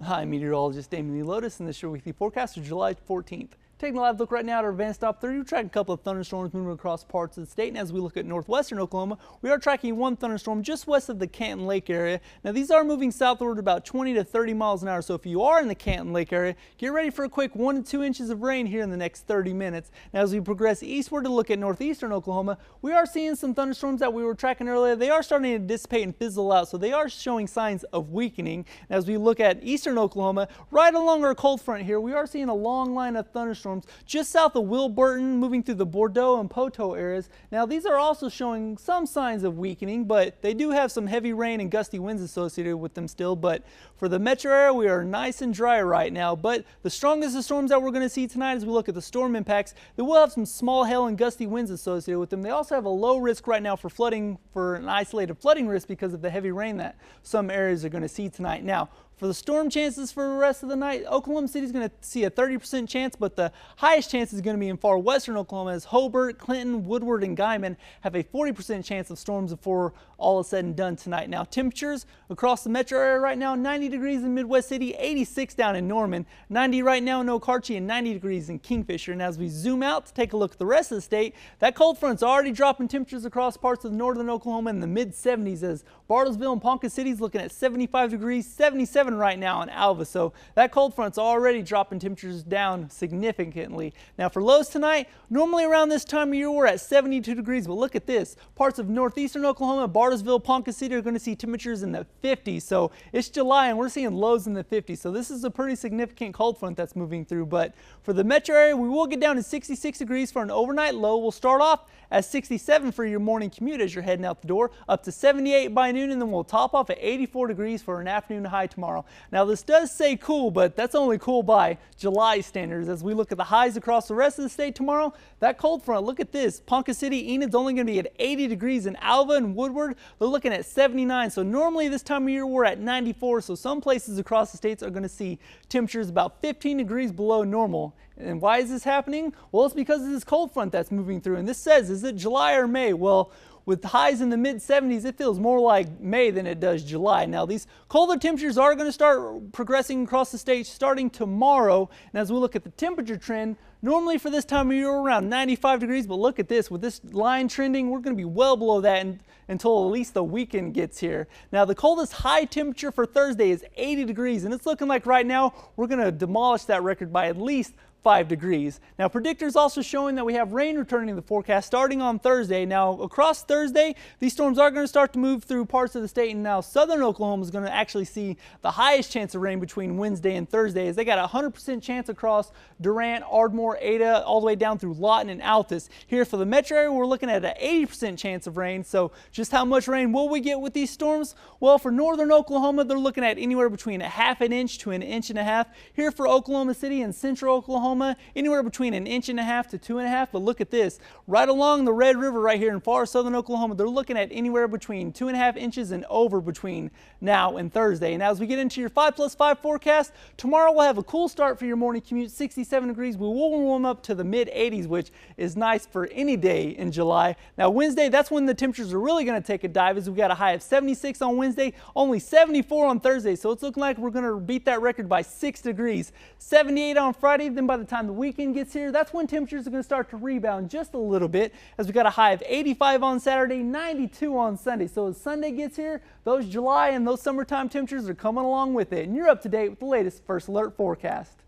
Hi, meteorologist Damien Lodes, and this is your weekly forecast for July 14th. Taking a live look right now at our advanced top 30, we're tracking a couple of thunderstorms moving across parts of the state. And as we look at northwestern Oklahoma, we are tracking one thunderstorm just west of the Canton Lake area. Now, these are moving southward about 20 to 30 miles an hour. So if you are in the Canton Lake area, get ready for a quick 1 to 2 inches of rain here in the next 30 minutes. Now, as we progress eastward to look at northeastern Oklahoma, we are seeing some thunderstorms that we were tracking earlier. They are starting to dissipate and fizzle out, so they are showing signs of weakening. And as we look at eastern Oklahoma, right along our cold front here, we are seeing a long line of thunderstorms just south of Wilburton, moving through the Bordeaux and Poteau areas. Now, these are also showing some signs of weakening, but they do have some heavy rain and gusty winds associated with them still. But for the metro area, we are nice and dry right now. But the strongest of storms that we're going to see tonight, as we look at the storm impacts, they will have some small hail and gusty winds associated with them. They also have a low risk right now for flooding, for an isolated flooding risk because of the heavy rain that some areas are going to see tonight. Now, for the storm chances for the rest of the night, Oklahoma City is going to see a 30% chance, but the highest chance is going to be in far western Oklahoma, as Hobart, Clinton, Woodward, and Guymon have a 40% chance of storms before all is said and done tonight. Now, temperatures across the metro area right now, 90 degrees in Midwest City, 86 down in Norman, 90 right now in Okarche, and 90 degrees in Kingfisher. And as we zoom out to take a look at the rest of the state, that cold front's already dropping temperatures across parts of northern Oklahoma in the mid-70s, as Bartlesville and Ponca City is looking at 75 degrees, 77 right now in Alva. So that cold front's already dropping temperatures down significantly. Now, for lows tonight, normally around this time of year we're at 72 degrees, but look at this. Parts of northeastern Oklahoma, Bartlesville, Ponca City are going to see temperatures in the 50s. So it's July and we're seeing lows in the 50s. So this is a pretty significant cold front that's moving through. But for the metro area, we will get down to 66 degrees for an overnight low. We'll start off at 67 for your morning commute as you're heading out the door, up to 78 by noon, and then we'll top off at 84 degrees for an afternoon high tomorrow. Now, this does say cool, but that's only cool by July standards. As we look at the highs across the rest of the state tomorrow, that cold front, look at this. Ponca City, Enid's only going to be at 80 degrees. In Alva and Woodward, they're looking at 79. So normally this time of year we're at 94. So some places across the states are going to see temperatures about 15 degrees below normal. And why is this happening? Well, it's because of this cold front that's moving through. And this says, is it July or May? Well, with highs in the mid-70s, it feels more like May than it does July. Now, these colder temperatures are going to start progressing across the state starting tomorrow. And as we look at the temperature trend, normally for this time of year, we're around 95 degrees. But look at this. With this line trending, we're going to be well below that until at least the weekend gets here. Now, the coldest high temperature for Thursday is 80 degrees. And it's looking like right now we're going to demolish that record by at least 5 degrees. Now, predictors also showing that we have rain returning to the forecast starting on Thursday. Now, across Thursday, these storms are going to start to move through parts of the state, and now southern Oklahoma is going to actually see the highest chance of rain between Wednesday and Thursday, as they got a 100% chance across Durant, Ardmore, Ada, all the way down through Lawton and Altus. Here for the metro area, we're looking at an 80% chance of rain. So just how much rain will we get with these storms? Well, for northern Oklahoma, they're looking at anywhere between a half an inch to an inch and a half. Here for Oklahoma City and central Oklahoma, anywhere between an inch and a half to 2.5. But look at this, right along the Red River right here in far southern Oklahoma, they're looking at anywhere between 2.5 inches and over between now and Thursday. And as we get into your 5+5 forecast, tomorrow we'll have a cool start for your morning commute, 67 degrees. We will warm up to the mid-80s, which is nice for any day in July. Now, Wednesday, that's when the temperatures are really going to take a dive, as we've got a high of 76 on Wednesday, only 74 on Thursday. So it's looking like we're going to beat that record by 6 degrees. 78 on Friday. Then by the time the weekend gets here, that's when temperatures are going to start to rebound just a little bit, as we got a high of 85 on Saturday, 92 on Sunday. So as Sunday gets here, those July and those summertime temperatures are coming along with it. And you're up to date with the latest First Alert forecast.